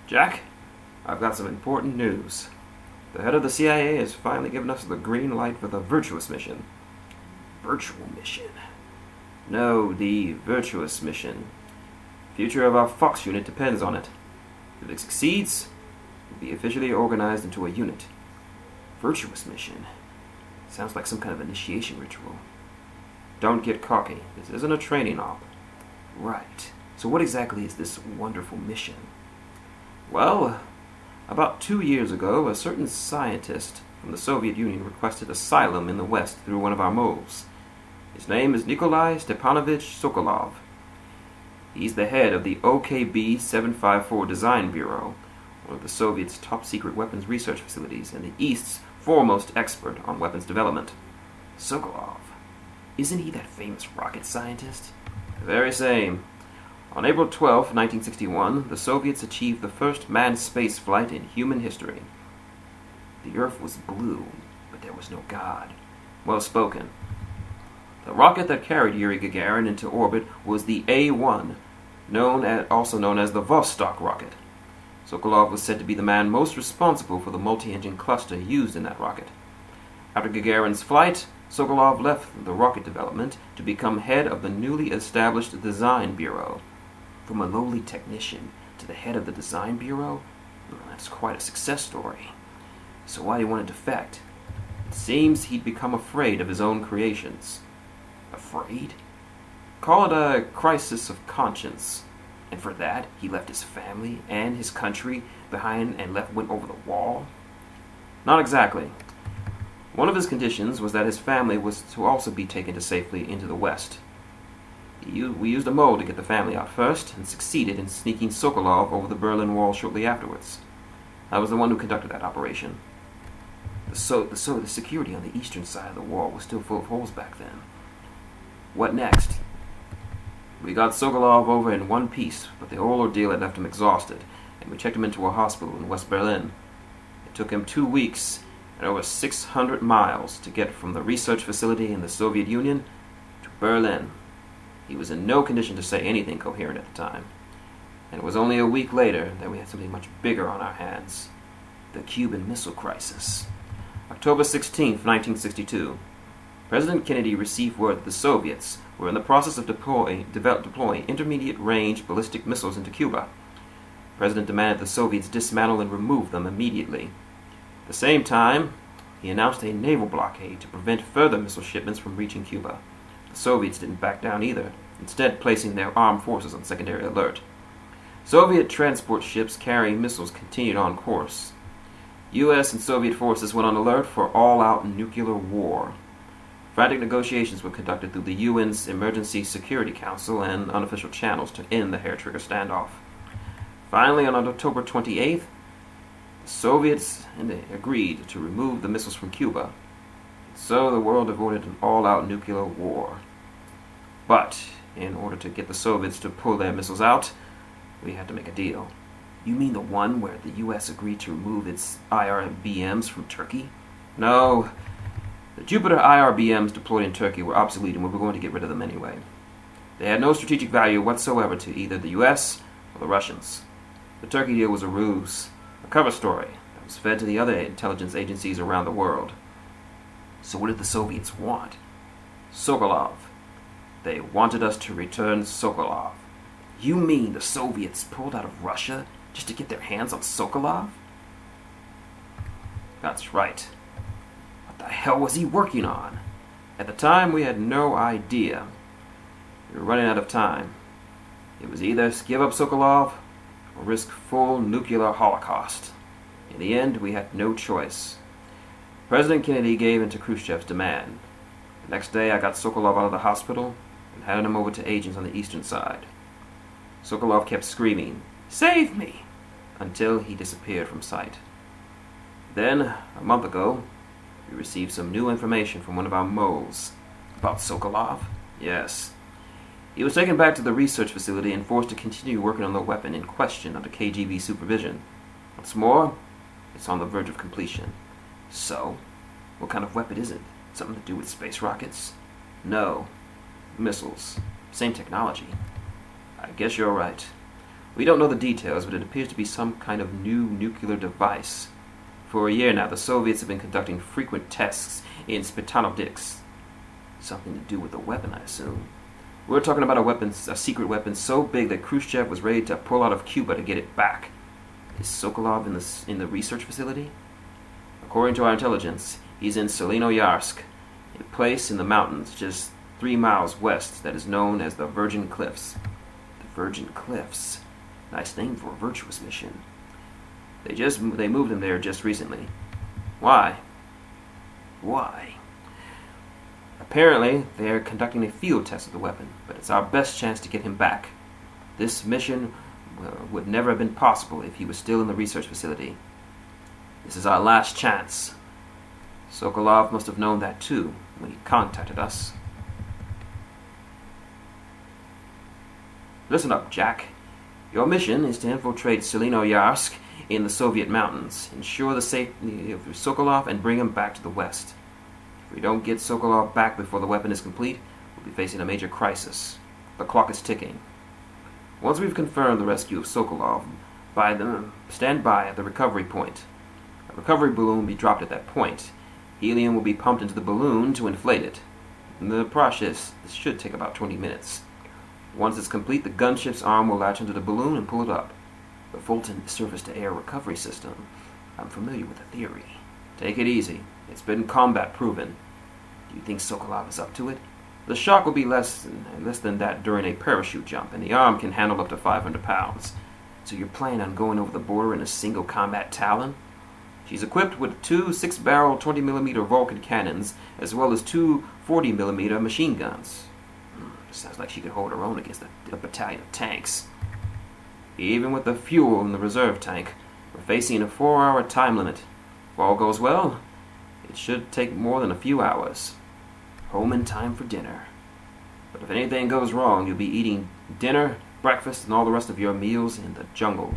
Jack, I've got some important news. The head of the CIA has finally given us the green light for the virtuous mission. Virtual mission? No, the virtuous mission. The future of our Fox unit depends on it. If it succeeds, we'll be officially organized into a unit. Virtuous mission? Sounds like some kind of initiation ritual. Don't get cocky. This isn't a training op. Right. So what exactly is this wonderful mission? Well, about 2 years ago, a certain scientist from the Soviet Union requested asylum in the West through one of our moles. His name is Nikolai Stepanovich Sokolov. He's the head of the OKB 754 Design Bureau, one of the Soviets' top-secret weapons research facilities and the East's foremost expert on weapons development. Sokolov. Isn't he that famous rocket scientist? The very same. On April 12, 1961, the Soviets achieved the first manned space flight in human history. The Earth was blue, but there was no God. Well spoken. The rocket that carried Yuri Gagarin into orbit was the A-1, also known as the Vostok rocket. Sokolov was said to be the man most responsible for the multi-engine cluster used in that rocket. After Gagarin's flight, Sokolov left the rocket development to become head of the newly established Design Bureau. From a lowly technician to the head of the Design Bureau? Well, that's quite a success story. So why did he want to defect? It seems he'd become afraid of his own creations. Afraid? Call it a crisis of conscience. And for that, he left his family and his country behind and went over the wall? Not exactly. One of his conditions was that his family was to also be taken safely into the West. We used a mole to get the family out first, and succeeded in sneaking Sokolov over the Berlin Wall shortly afterwards. I was the one who conducted that operation. The security on the eastern side of the wall was still full of holes back then. What next? We got Sokolov over in one piece, but the whole ordeal had left him exhausted, and we checked him into a hospital in West Berlin. It took him 2 weeks and over 600 miles to get from the research facility in the Soviet Union to Berlin. He was in no condition to say anything coherent at the time. And it was only a week later that we had something much bigger on our hands. The Cuban Missile Crisis. October 16th, 1962. President Kennedy received word that the Soviets were in the process of deploying intermediate-range ballistic missiles into Cuba. The President demanded the Soviets dismantle and remove them immediately. At the same time, he announced a naval blockade to prevent further missile shipments from reaching Cuba. The Soviets didn't back down either, instead placing their armed forces on secondary alert. Soviet transport ships carrying missiles continued on course. U.S. and Soviet forces went on alert for all-out nuclear war. Frantic negotiations were conducted through the UN's Emergency Security Council and unofficial channels to end the hair-trigger standoff. Finally, on October 28th, the Soviets agreed to remove the missiles from Cuba. So the world avoided an all-out nuclear war. But in order to get the Soviets to pull their missiles out, we had to make a deal. You mean the one where the U.S. agreed to remove its IRBMs from Turkey? No. The Jupiter IRBMs deployed in Turkey were obsolete and we were going to get rid of them anyway. They had no strategic value whatsoever to either the U.S. or the Russians. The Turkey deal was a ruse, a cover story that was fed to the other intelligence agencies around the world. So what did the Soviets want? Sokolov. They wanted us to return Sokolov. You mean the Soviets pulled out of Russia just to get their hands on Sokolov? That's right. What the hell was he working on? At the time, we had no idea. We were running out of time. It was either give up Sokolov or risk full nuclear holocaust. In the end, we had no choice. President Kennedy gave in to Khrushchev's demand. The next day, I got Sokolov out of the hospital and handed him over to agents on the eastern side. Sokolov kept screaming, "Save me!" until he disappeared from sight. Then, a month ago, we received some new information from one of our moles. About Sokolov? Yes. He was taken back to the research facility and forced to continue working on the weapon in question under KGB supervision. What's more, it's on the verge of completion. So, what kind of weapon is it? Something to do with space rockets? No. Missiles. Same technology. I guess you're right. We don't know the details, but it appears to be some kind of new nuclear device. For a year now, the Soviets have been conducting frequent tests in Spitanovdiks. Something to do with the weapon, I assume. We're talking about a secret weapon so big that Khrushchev was ready to pull out of Cuba to get it back. Is Sokolov in the research facility? According to our intelligence, he's in Selinoyarsk, a place in the mountains just 3 miles west that is known as the Virgin Cliffs. The Virgin Cliffs. Nice name for a virtuous mission. They moved him there just recently. Why? Why? Apparently, they are conducting a field test of the weapon, but it's our best chance to get him back. This mission would never have been possible if he was still in the research facility. This is our last chance. Sokolov must have known that too when he contacted us. Listen up, Jack. Your mission is to infiltrate Selinoyarsk in the Soviet mountains, ensure the safety of Sokolov, and bring him back to the West. If we don't get Sokolov back before the weapon is complete, we'll be facing a major crisis. The clock is ticking. Once we've confirmed the rescue of Sokolov, stand by at the recovery point. A recovery balloon will be dropped at that point. Helium will be pumped into the balloon to inflate it. The process should take about 20 minutes. Once it's complete, the gunship's arm will latch onto the balloon and pull it up. The Fulton surface-to-air recovery system. I'm familiar with the theory. Take it easy. It's been combat proven. Do you think Sokolov is up to it? The shock will be less than that during a parachute jump, and the arm can handle up to 500 pounds. So you're planning on going over the border in a single combat Talon? She's equipped with 2 6-barrel 20mm Vulcan cannons, as well as 2 40mm machine guns. Sounds like she could hold her own against a battalion of tanks. Even with the fuel in the reserve tank, we're facing a 4-hour time limit. If all goes well, it should take more than a few hours. Home in time for dinner. But if anything goes wrong, you'll be eating dinner, breakfast, and all the rest of your meals in the jungle.